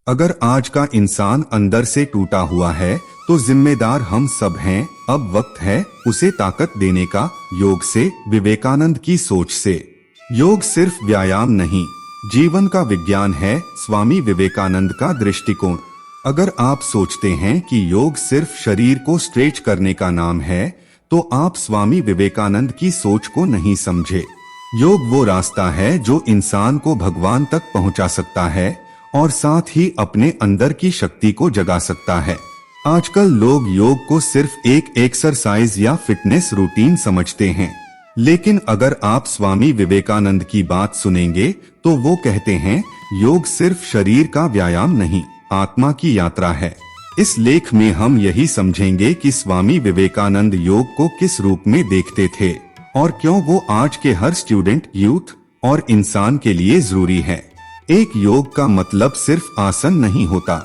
अगर आज का इंसान अंदर से टूटा हुआ है तो जिम्मेदार हम सब हैं। अब वक्त है उसे ताकत देने का, योग से, विवेकानंद की सोच से। योग सिर्फ व्यायाम नहीं, जीवन का विज्ञान है, स्वामी विवेकानंद का दृष्टिकोण। अगर आप सोचते हैं कि योग सिर्फ शरीर को स्ट्रेच करने का नाम है, तो आप स्वामी विवेकानंद की सोच को नहीं समझे। योग वो रास्ता है जो इंसान को भगवान तक पहुंचा सकता है और साथ ही अपने अंदर की शक्ति को जगा सकता है। आजकल लोग योग को सिर्फ एक एक्सरसाइज या फिटनेस रूटीन समझते हैं, लेकिन अगर आप स्वामी विवेकानंद की बात सुनेंगे तो वो कहते हैं योग सिर्फ शरीर का व्यायाम नहीं, आत्मा की यात्रा है। इस लेख में हम यही समझेंगे कि स्वामी विवेकानंद योग को किस रूप में देखते थे और क्यों वो आज के हर स्टूडेंट, यूथ और इंसान के लिए जरूरी है। एक योग का मतलब सिर्फ आसन नहीं होता।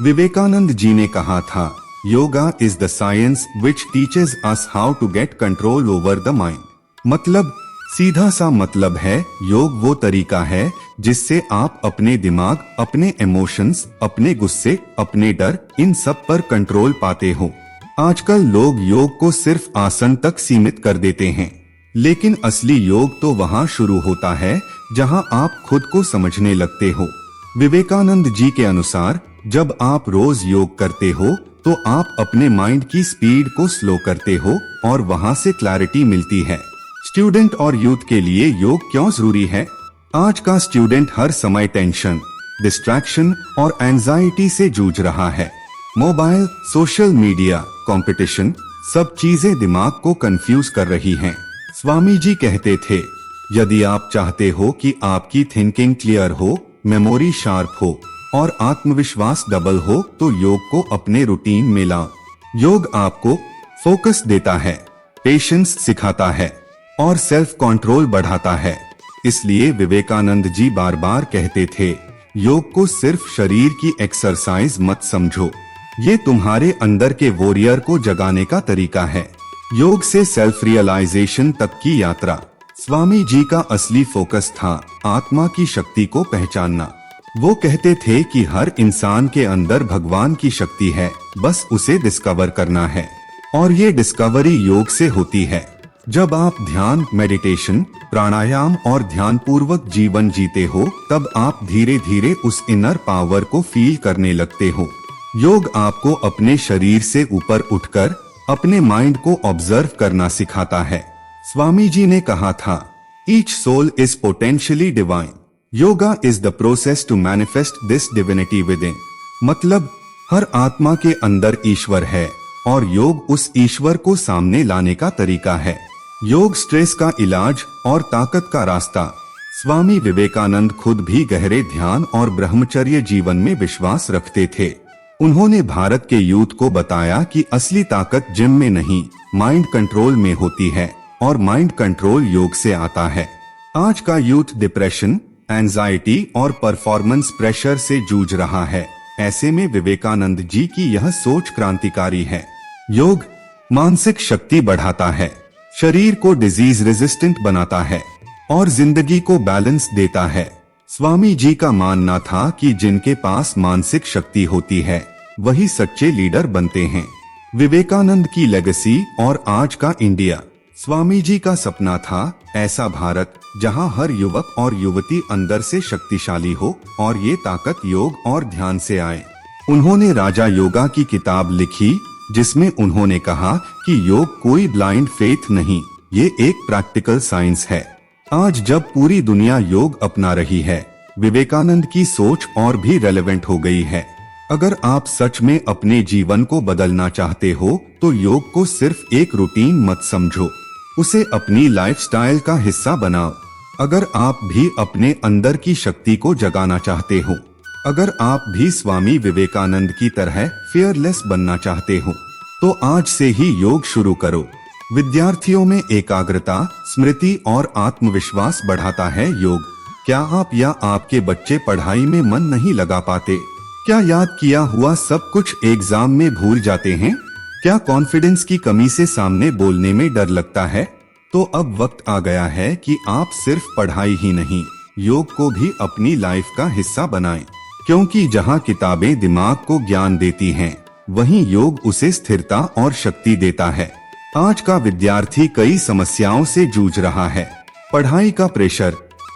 विवेकानंद जी ने कहा था, yoga is the science which teaches us how to get control over the mind. मतलब सीधा सा मतलब है, योग वो तरीका है जिससे आप अपने दिमाग, अपने इमोशंस, अपने गुस्से, अपने डर, इन सब पर कंट्रोल पाते हो। आजकल लोग योग को सिर्फ आसन तक सीमित कर देते हैं, लेकिन असली योग तो वहाँ शुरू होता है जहाँ आप खुद को समझने लगते हो। विवेकानंद जी के अनुसार जब आप रोज योग करते हो तो आप अपने माइंड की स्पीड को स्लो करते हो और वहाँ से क्लैरिटी मिलती है। स्टूडेंट और यूथ के लिए योग क्यों जरूरी है? आज का स्टूडेंट हर समय टेंशन, डिस्ट्रैक्शन और एंजाइटी से जूझ रहा है। मोबाइल, सोशल मीडिया, कंपटीशन, सब चीजें दिमाग को कंफ्यूज कर रही हैं। स्वामी जी कहते थे, यदि आप चाहते हो कि आपकी थिंकिंग क्लियर हो, मेमोरी शार्प हो और आत्मविश्वास डबल हो, तो योग को अपने रूटीन में लाओ। योग आपको फोकस देता है, पेशेंस सिखाता है और सेल्फ कंट्रोल बढ़ाता है। इसलिए विवेकानंद जी बार बार कहते थे, योग को सिर्फ शरीर की एक्सरसाइज मत समझो, ये तुम्हारे अंदर के वॉरियर को जगाने का तरीका है। योग से सेल्फ रियलाइजेशन तक की यात्रा। स्वामी जी का असली फोकस था आत्मा की शक्ति को पहचानना। वो कहते थे कि हर इंसान के अंदर भगवान की शक्ति है, बस उसे डिस्कवर करना है और ये डिस्कवरी योग से होती है। जब आप ध्यान, मेडिटेशन, प्राणायाम और ध्यान पूर्वक जीवन जीते हो, तब आप धीरे धीरे उस इनर पावर को फील करने लगते हो। योग आपको अपने शरीर से ऊपर उठकर अपने माइंड को ऑब्जर्व करना सिखाता है। स्वामी जी ने कहा था, each soul is potentially divine, yoga is the process to manifest this divinity within. मतलब हर आत्मा के अंदर ईश्वर है और योग उस ईश्वर को सामने लाने का तरीका है। योग स्ट्रेस का इलाज और ताकत का रास्ता। स्वामी विवेकानंद खुद भी गहरे ध्यान और ब्रह्मचर्य जीवन में विश्वास रखते थे। उन्होंने भारत के यूथ को बताया कि असली ताकत जिम में नहीं, माइंड कंट्रोल में होती है और माइंड कंट्रोल योग से आता है। आज का यूथ डिप्रेशन, एंजाइटी और परफॉर्मेंस प्रेशर से जूझ रहा है। ऐसे में विवेकानंद जी की यह सोच क्रांतिकारी है। योग मानसिक शक्ति बढ़ाता है, शरीर को डिजीज रेजिस्टेंट बनाता है और जिंदगी को बैलेंस देता है। स्वामी जी का मानना था कि जिनके पास मानसिक शक्ति होती है वही सच्चे लीडर बनते हैं। विवेकानंद की लेगेसी और आज का इंडिया। स्वामी जी का सपना था ऐसा भारत जहां हर युवक और युवती अंदर से शक्तिशाली हो और ये ताकत योग और ध्यान से आए। उन्होंने राजा योगा की किताब लिखी, जिसमें उन्होंने कहा कि योग कोई ब्लाइंड फेथ नहीं, ये एक प्रैक्टिकल साइंस है। आज जब पूरी दुनिया योग अपना रही है, विवेकानंद की सोच और भी रेलेवेंट हो गई है। अगर आप सच में अपने जीवन को बदलना चाहते हो तो योग को सिर्फ एक रूटीन मत समझो, उसे अपनी लाइफस्टाइल का हिस्सा बनाओ। अगर आप भी अपने अंदर की शक्ति को जगाना चाहते हो, अगर आप भी स्वामी विवेकानंद की तरह फियरलेस बनना चाहते हो, तो आज से ही योग शुरू करो। विद्यार्थियों में एकाग्रता, स्मृति और आत्मविश्वास बढ़ाता है योग। क्या आप या आपके बच्चे पढ़ाई में मन नहीं लगा पाते? क्या याद किया हुआ सब कुछ एग्जाम में भूल जाते हैं? क्या कॉन्फिडेंस की कमी से सामने बोलने में डर लगता है? तो अब वक्त आ गया है कि आप सिर्फ पढ़ाई ही नहीं, योग को भी अपनी लाइफ का हिस्सा बनाएं। क्योंकि जहाँ किताबें दिमाग को ज्ञान देती हैं, वहीं योग उसे स्थिरता और शक्ति देता है। आज का विद्यार्थी कई समस्याओं से जूझ रहा है। पढ़ाई का प्रेशर,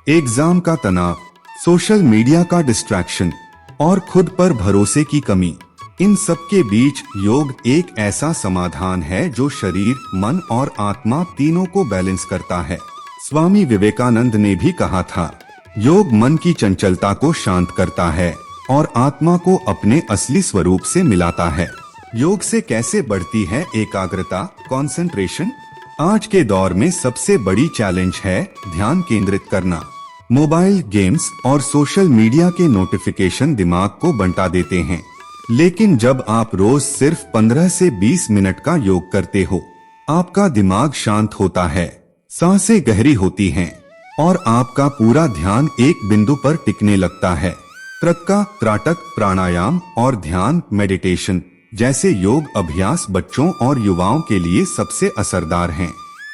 एग्जाम का तनाव, सोशल मीडिया का डिस्ट्रैक्शन और खुद पर भरोसे की कमी। इन सब के बीच योग एक ऐसा समाधान है जो शरीर, मन और आत्मा तीनों को बैलेंस करता है। स्वामी विवेकानंद ने भी कहा था, योग मन की चंचलता को शांत करता है और आत्मा को अपने असली स्वरूप से मिलाता है। योग से कैसे बढ़ती है एकाग्रता, कंसंट्रेशन? आज के दौर में सबसे बड़ी चैलेंज है ध्यान केंद्रित करना। मोबाइल गेम्स और सोशल मीडिया के नोटिफिकेशन दिमाग को बंटा देते हैं। लेकिन जब आप रोज सिर्फ 15 से 20 मिनट का योग करते हो, आपका दिमाग शांत होता है, सांसें गहरी होती हैं और आपका पूरा ध्यान एक बिंदु पर टिकने लगता है। त्रका, त्राटक, प्राणायाम और ध्यान मेडिटेशन जैसे योग अभ्यास बच्चों और युवाओं के लिए सबसे असरदार हैं।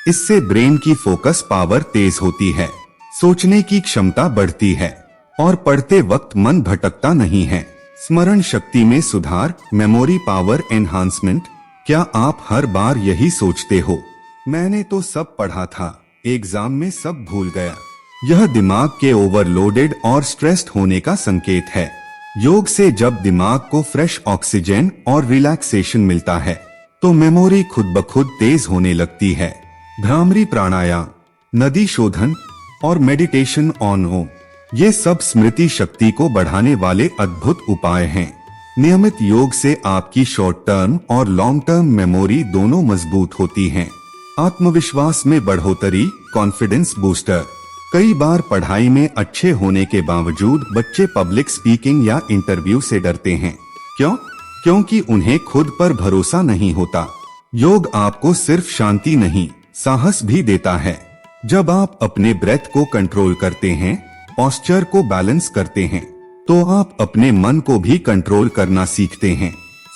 इससे ब्रेन की फोकस पावर तेज होती है, सोचने की क्षमता बढ़ती है और पढ़ते वक्त मन भटकता नहीं है। स्मरण शक्ति में सुधार, मेमोरी पावर एनहांसमेंट। क्या आप हर बार यही सोचते हो, मैंने तो सब पढ़ा था, एग्जाम में सब भूल गया? यह दिमाग के ओवरलोडेड और स्ट्रेस्ड होने का संकेत है। योग से जब दिमाग को फ्रेश ऑक्सीजन और रिलैक्सेशन मिलता है, तो मेमोरी खुद ब खुद तेज होने लगती है। भ्रामरी प्राणायाम, नदी शोधन और मेडिटेशन ऑन हो, ये सब स्मृति शक्ति को बढ़ाने वाले अद्भुत उपाय हैं। नियमित योग से आपकी शॉर्ट टर्म और लॉन्ग टर्म मेमोरी दोनों मजबूत होती हैं। आत्मविश्वास में बढ़ोतरी, कॉन्फिडेंस बूस्टर। कई बार पढ़ाई में अच्छे होने के बावजूद बच्चे पब्लिक स्पीकिंग या इंटरव्यू से डरते हैं। क्यों? क्योंकि उन्हें खुद पर भरोसा नहीं होता। योग आपको सिर्फ शांति नहीं, साहस भी देता है। जब आप अपने ब्रेथ को कंट्रोल करते हैं, पोस्चर को बैलेंस करते हैं, तो आप अपने मन को भी कंट्रोल करना सीखते हैं।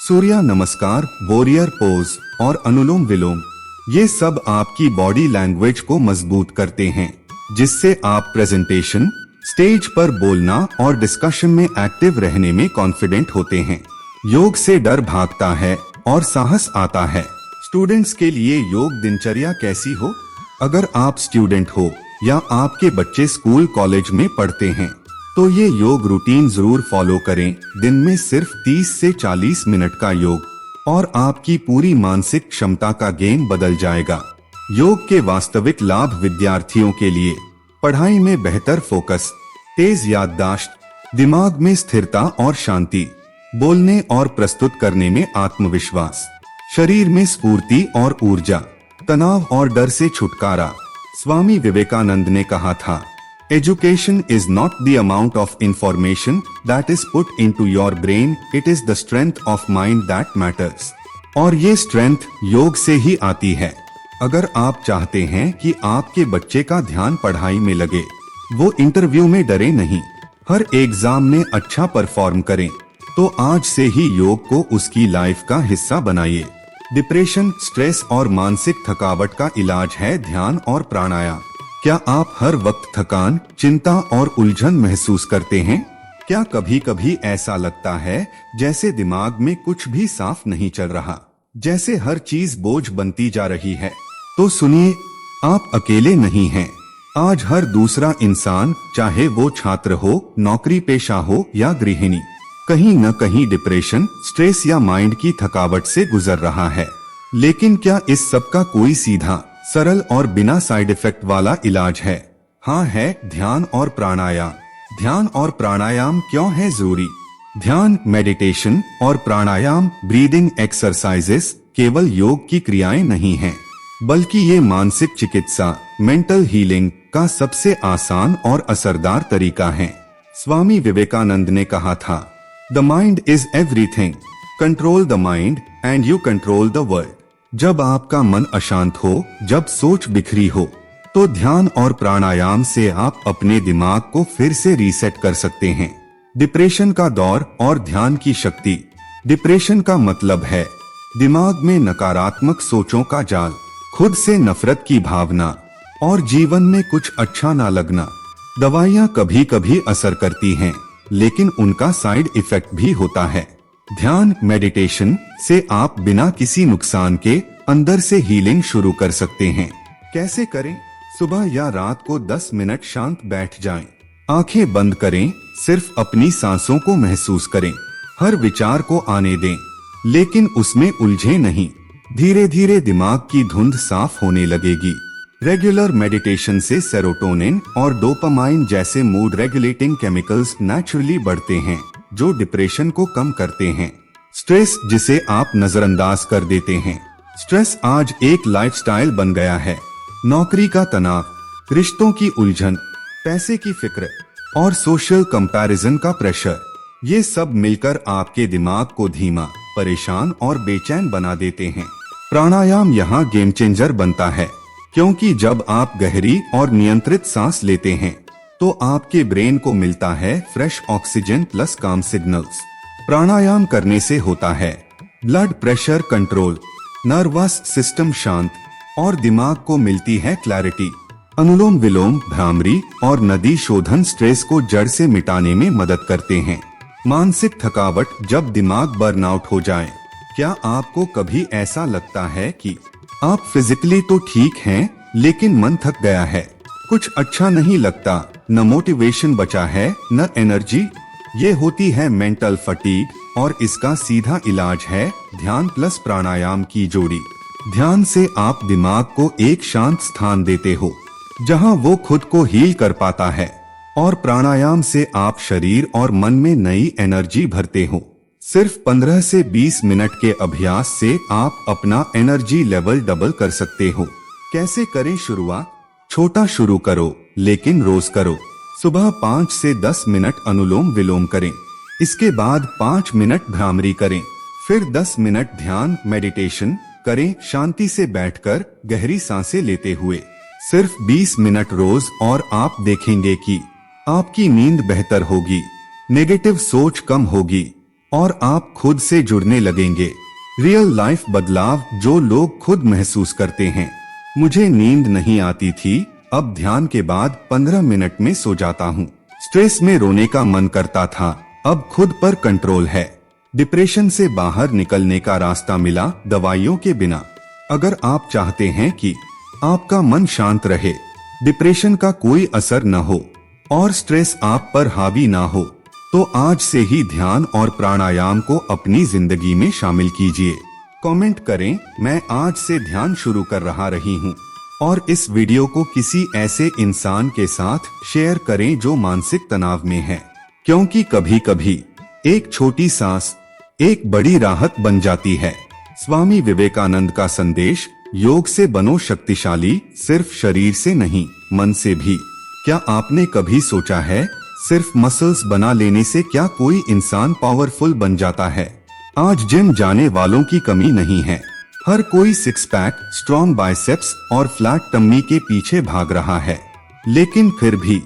सूर्य नमस्कार, वॉरियर पोज और अनुलोम विलोम, ये सब आपकी बॉडी लैंग्वेज को मजबूत करते हैं, जिससे आप प्रेजेंटेशन, स्टेज पर बोलना और डिस्कशन में एक्टिव रहने में कॉन्फिडेंट होते हैं। योग से डर भागता है और साहस आता है। स्टूडेंट्स के लिए योग दिनचर्या कैसी हो? अगर आप स्टूडेंट हो या आपके बच्चे स्कूल कॉलेज में पढ़ते हैं, तो ये योग रूटीन जरूर फॉलो करें। दिन में सिर्फ 30 से 40 मिनट का योग और आपकी पूरी मानसिक क्षमता का गेम बदल जाएगा। योग के वास्तविक लाभ विद्यार्थियों के लिए: पढ़ाई में बेहतर फोकस, तेज याददाश्त, दिमाग में स्थिरता और शांति, बोलने और प्रस्तुत करने में आत्मविश्वास, शरीर में स्फूर्ति और ऊर्जा, तनाव और डर से छुटकारा। स्वामी विवेकानंद ने कहा था, education is not the amount of information that is put into your brain, it is the strength of mind that matters. और ये स्ट्रेंथ योग से ही आती है। अगर आप चाहते हैं कि आपके बच्चे का ध्यान पढ़ाई में लगे, वो इंटरव्यू में डरे नहीं, हर एग्जाम में अच्छा परफॉर्म करें, तो आज से ही योग को उसकी लाइफ का हिस्सा बनाइए। डिप्रेशन, स्ट्रेस और मानसिक थकावट का इलाज है ध्यान और प्राणायाम। क्या आप हर वक्त थकान, चिंता और उलझन महसूस करते हैं? क्या कभी कभी ऐसा लगता है जैसे दिमाग में कुछ भी साफ नहीं चल रहा, जैसे हर चीज बोझ बनती जा रही है? तो सुनिए, आप अकेले नहीं हैं। आज हर दूसरा इंसान, चाहे वो छात्र हो, नौकरी पेशा हो या गृहिणी, कहीं न कहीं डिप्रेशन, स्ट्रेस या माइंड की थकावट से गुजर रहा है। लेकिन क्या इस सब का कोई सीधा, सरल और बिना साइड इफेक्ट वाला इलाज है? हाँ है, ध्यान और प्राणायाम। ध्यान और प्राणायाम क्यों है जरूरी? ध्यान, मेडिटेशन और प्राणायाम, ब्रीदिंग एक्सरसाइजेस केवल योग की क्रियाएं नहीं हैं, बल्कि ये मानसिक चिकित्सा, मेंटल हीलिंग का सबसे आसान और असरदार तरीका है। स्वामी विवेकानंद ने कहा था, the mind is everything, control the mind and you control the world. जब आपका मन अशांत हो, जब सोच बिखरी हो, तो ध्यान और प्राणायाम से आप अपने दिमाग को फिर से रीसेट कर सकते हैं। डिप्रेशन का दौर और ध्यान की शक्ति। डिप्रेशन का मतलब है दिमाग में नकारात्मक सोचों का जाल, खुद से नफरत की भावना और जीवन में कुछ अच्छा ना लगना। दवाइयाँ कभी कभी असर करती हैं, लेकिन उनका साइड इफेक्ट भी होता है। ध्यान मेडिटेशन से आप बिना किसी नुकसान के अंदर से हीलिंग शुरू कर सकते हैं। कैसे करें? सुबह या रात को 10 मिनट शांत बैठ जाएं। आंखें बंद करें, सिर्फ अपनी सांसों को महसूस करें। हर विचार को आने दें, लेकिन उसमें उलझे नहीं। धीरे धीरे दिमाग की धुंध साफ होने लगेगी। रेगुलर मेडिटेशन से सेरोटोनिन और डोपामाइन जैसे मूड रेगुलेटिंग केमिकल्स नेचुरली बढ़ते हैं, जो डिप्रेशन को कम करते हैं। स्ट्रेस जिसे आप नजरअंदाज कर देते हैं। स्ट्रेस आज एक लाइफस्टाइल बन गया है। नौकरी का तनाव, रिश्तों की उलझन, पैसे की फिक्र और सोशल कंपैरिजन का प्रेशर, ये सब मिलकर आपके दिमाग को धीमा, परेशान और बेचैन बना देते हैं। प्राणायाम यहाँ गेम चेंजर बनता है, क्योंकि जब आप गहरी और नियंत्रित सांस लेते हैं तो आपके ब्रेन को मिलता है फ्रेश ऑक्सीजन प्लस काम सिग्नल्स। प्राणायाम करने से होता है blood pressure control, nervous system शांत और दिमाग को मिलती है क्लैरिटी। अनुलोम विलोम, भ्रामरी और नदी शोधन स्ट्रेस को जड़ से मिटाने में मदद करते हैं। मानसिक थकावट, जब दिमाग बर्नआउट हो जाए, क्या आपको कभी ऐसा लगता है कि आप फिजिकली तो ठीक हैं, लेकिन मन थक गया है, कुछ अच्छा नहीं लगता, न मोटिवेशन बचा है न एनर्जी? ये होती है मेंटल फटीग और इसका सीधा इलाज है ध्यान प्लस प्राणायाम की जोड़ी। ध्यान से आप दिमाग को एक शांत स्थान देते हो जहां वो खुद को हील कर पाता है, और प्राणायाम से आप शरीर और मन में नई एनर्जी भरते हो। सिर्फ 15 से 20 मिनट के अभ्यास से आप अपना एनर्जी लेवल डबल कर सकते हो। कैसे करें शुरुआत? छोटा शुरू करो, लेकिन रोज करो। सुबह 5 से 10 मिनट अनुलोम विलोम करें, इसके बाद 5 मिनट भ्रामरी करें, फिर 10 मिनट ध्यान मेडिटेशन करें, शांति से बैठकर गहरी सांसें लेते हुए। सिर्फ 20 मिनट रोज और आप देखेंगे कि आपकी नींद बेहतर होगी, नेगेटिव सोच कम होगी और आप खुद से जुड़ने लगेंगे। रियल लाइफ बदलाव जो लोग खुद महसूस करते हैं। मुझे नींद नहीं आती थी, अब ध्यान के बाद 15 मिनट में सो जाता हूँ। स्ट्रेस में रोने का मन करता था, अब खुद पर कंट्रोल है। डिप्रेशन से बाहर निकलने का रास्ता मिला दवाइयों के बिना। अगर आप चाहते हैं कि आपका मन शांत रहे, डिप्रेशन का कोई असर न हो और स्ट्रेस आप पर हावी ना हो, तो आज से ही ध्यान और प्राणायाम को अपनी जिंदगी में शामिल कीजिए। कमेंट करें, मैं आज से ध्यान शुरू कर रही हूँ, और इस वीडियो को किसी ऐसे इंसान के साथ शेयर करें जो मानसिक तनाव में है, क्योंकि कभी कभी एक छोटी सांस एक बड़ी राहत बन जाती है। स्वामी विवेकानंद का संदेश, योग से बनो शक्तिशाली, सिर्फ शरीर से नहीं मन से भी। क्या आपने कभी सोचा है सिर्फ मसल्स बना लेने से क्या कोई इंसान पावरफुल बन जाता है? आज जिम जाने वालों की कमी नहीं है। हर कोई 6 पैक, स्ट्रॉन्ग बाइसेप्स और फ्लैट टम्मी के पीछे भाग रहा है, लेकिन फिर भी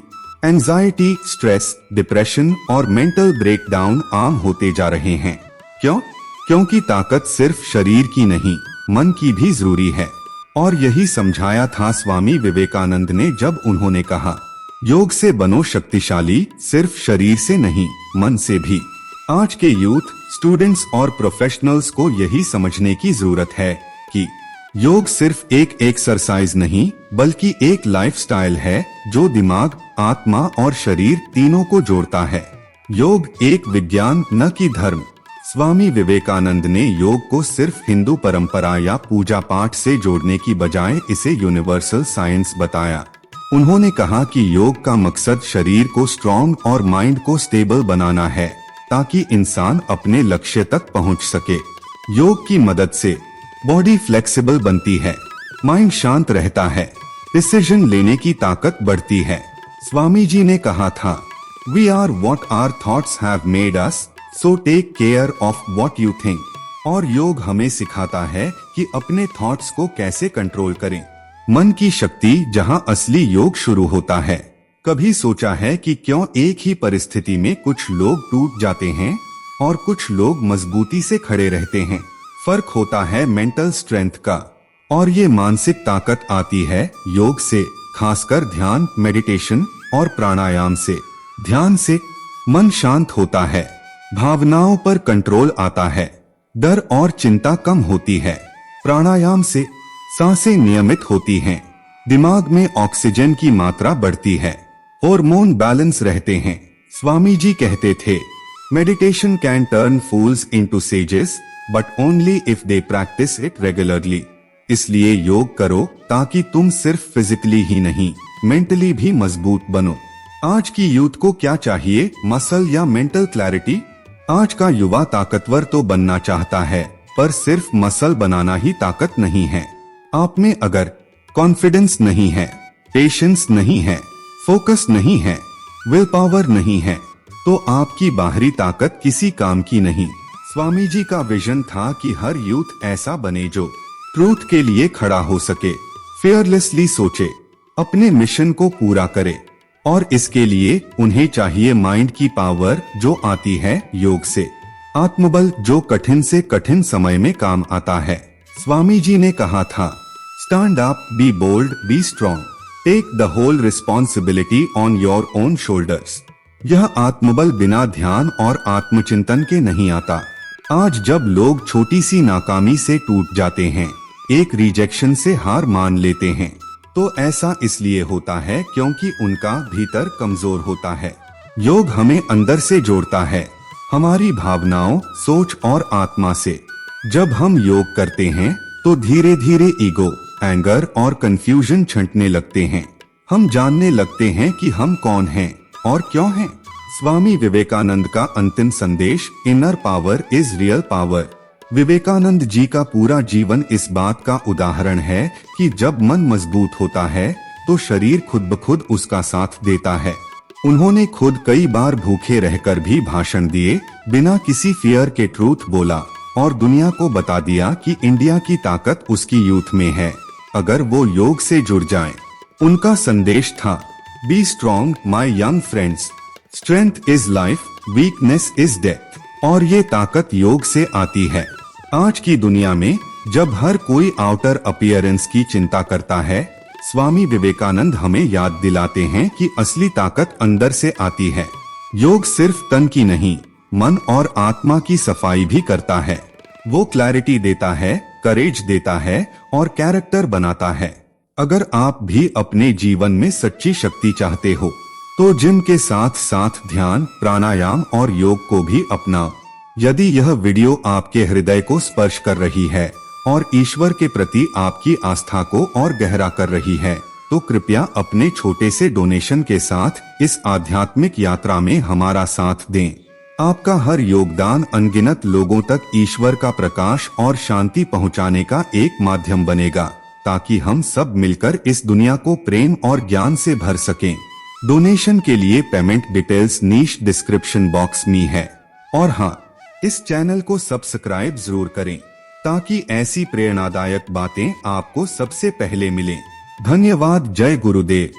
एंजाइटी, स्ट्रेस, डिप्रेशन और मेंटल ब्रेकडाउन आम होते जा रहे हैं। क्यों? क्योंकि ताकत सिर्फ शरीर की नहीं, मन की भी जरूरी है। और यही समझाया था स्वामी विवेकानंद ने जब उन्होंने कहा, योग से बनो शक्तिशाली, सिर्फ शरीर से नहीं मन से भी। आज के यूथ, स्टूडेंट्स और प्रोफेशनल्स को यही समझने की जरूरत है कि योग सिर्फ एक एक्सरसाइज नहीं, बल्कि एक लाइफस्टाइल है जो दिमाग, आत्मा और शरीर तीनों को जोड़ता है। योग एक विज्ञान न कि धर्म। स्वामी विवेकानंद ने योग को सिर्फ हिंदू परंपरा या पूजा पाठ से जोड़ने की बजाय इसे यूनिवर्सल साइंस बताया। उन्होंने कहा कि योग का मकसद शरीर को स्ट्रॉन्ग और माइंड को स्टेबल बनाना है, ताकि इंसान अपने लक्ष्य तक पहुंच सके। योग की मदद से बॉडी फ्लेक्सिबल बनती है, माइंड शांत रहता है, डिसीजन लेने की ताकत बढ़ती है। स्वामी जी ने कहा था, we are what our thoughts have made us, so take care of what you think. और योग हमें सिखाता है कि अपने थॉट्स को कैसे कंट्रोल करें। मन की शक्ति जहां असली योग शुरू होता है। कभी सोचा है कि क्यों एक ही परिस्थिति में कुछ लोग टूट जाते हैं और कुछ लोग मजबूती से खड़े रहते हैं? फर्क होता है मेंटल स्ट्रेंथ का, और ये मानसिक ताकत आती है योग से, खासकर ध्यान, मेडिटेशन और प्राणायाम से। ध्यान से मन शांत होता है, भावनाओं पर कंट्रोल आता है, डर और चिंता कम होती है। प्राणायाम से सांसें नियमित होती हैं, दिमाग में ऑक्सीजन की मात्रा बढ़ती है, हार्मोन बैलेंस रहते हैं। स्वामी जी कहते थे, meditation can turn fools into sages but only if they practice it regularly. इसलिए योग करो ताकि तुम सिर्फ फिजिकली ही नहीं, मेंटली भी मजबूत बनो। आज की यूथ को क्या चाहिए, मसल या मेंटल क्लैरिटी? आज का युवा ताकतवर तो बनना चाहता है, पर सिर्फ मसल बनाना ही ताकत नहीं है। आप में अगर कॉन्फिडेंस नहीं है, पेशेंस नहीं है, फोकस नहीं है, विल पावर नहीं है, तो आपकी बाहरी ताकत किसी काम की नहीं। स्वामी जी का विजन था कि हर यूथ ऐसा बने जो ट्रूथ के लिए खड़ा हो सके, फेयरलेसली सोचे, अपने मिशन को पूरा करे, और इसके लिए उन्हें चाहिए माइंड की पावर जो आती है योग से, आत्मबल जो कठिन से कठिन समय में काम आता है। स्वामी जी ने कहा था, stand up, be bold, be strong, take the whole responsibility on your own shoulders. यह आत्मबल बिना ध्यान और आत्मचिंतन के नहीं आता। आज जब लोग छोटी सी नाकामी से टूट जाते हैं, एक रिजेक्शन से हार मान लेते हैं, तो ऐसा इसलिए होता है क्योंकि उनका भीतर कमजोर होता है। योग हमें अंदर से जोड़ता है, हमारी भावनाओं, सोच और आत्मा से। जब हम योग करते हैं तो धीरे धीरे ईगो, एंगर और कंफ्यूजन छंटने लगते हैं। हम जानने लगते हैं कि हम कौन हैं और क्यों हैं। स्वामी विवेकानंद का अंतिम संदेश, inner power is real power. Vivekananda ji का पूरा जीवन इस बात का उदाहरण है कि जब मन मजबूत होता है तो शरीर खुद ब खुद उसका साथ देता है। उन्होंने खुद कई बार भूखे रहकर भी भाषण दिए, बिना किसी फियर के ट्रूथ बोला और दुनिया को बता दिया कि इंडिया की ताकत उसकी यूथ में है, अगर वो योग से जुड़ जाएं। उनका संदेश था, be strong my young friends, strength is life, weakness is death. और ये ताकत योग से आती है। आज की दुनिया में जब हर कोई आउटर अपीयरेंस की चिंता करता है, स्वामी विवेकानंद हमें याद दिलाते हैं कि असली ताकत अंदर से आती है। योग सिर्फ तन की नहीं, मन और आत्मा की सफाई भी करता है। वो क्लैरिटी देता है, करेज देता है और कैरेक्टर बनाता है। अगर आप भी अपने जीवन में सच्ची शक्ति चाहते हो तो जिम के साथ साथ ध्यान, प्राणायाम और योग को भी अपनाओ। यदि यह वीडियो आपके हृदय को स्पर्श कर रही है और ईश्वर के प्रति आपकी आस्था को और गहरा कर रही है, तो कृपया अपने छोटे से डोनेशन के साथ इस आध्यात्मिक यात्रा में हमारा साथ दें। आपका हर योगदान अनगिनत लोगों तक ईश्वर का प्रकाश और शांति पहुंचाने का एक माध्यम बनेगा, ताकि हम सब मिलकर इस दुनिया को प्रेम और ज्ञान से भर सकें। डोनेशन के लिए पेमेंट डिटेल्स नीचे डिस्क्रिप्शन बॉक्स में है। और हाँ, इस चैनल को सब्सक्राइब जरूर करें ताकि ऐसी प्रेरणादायक बातें आपको सबसे पहले मिलें। धन्यवाद। जय गुरुदेव।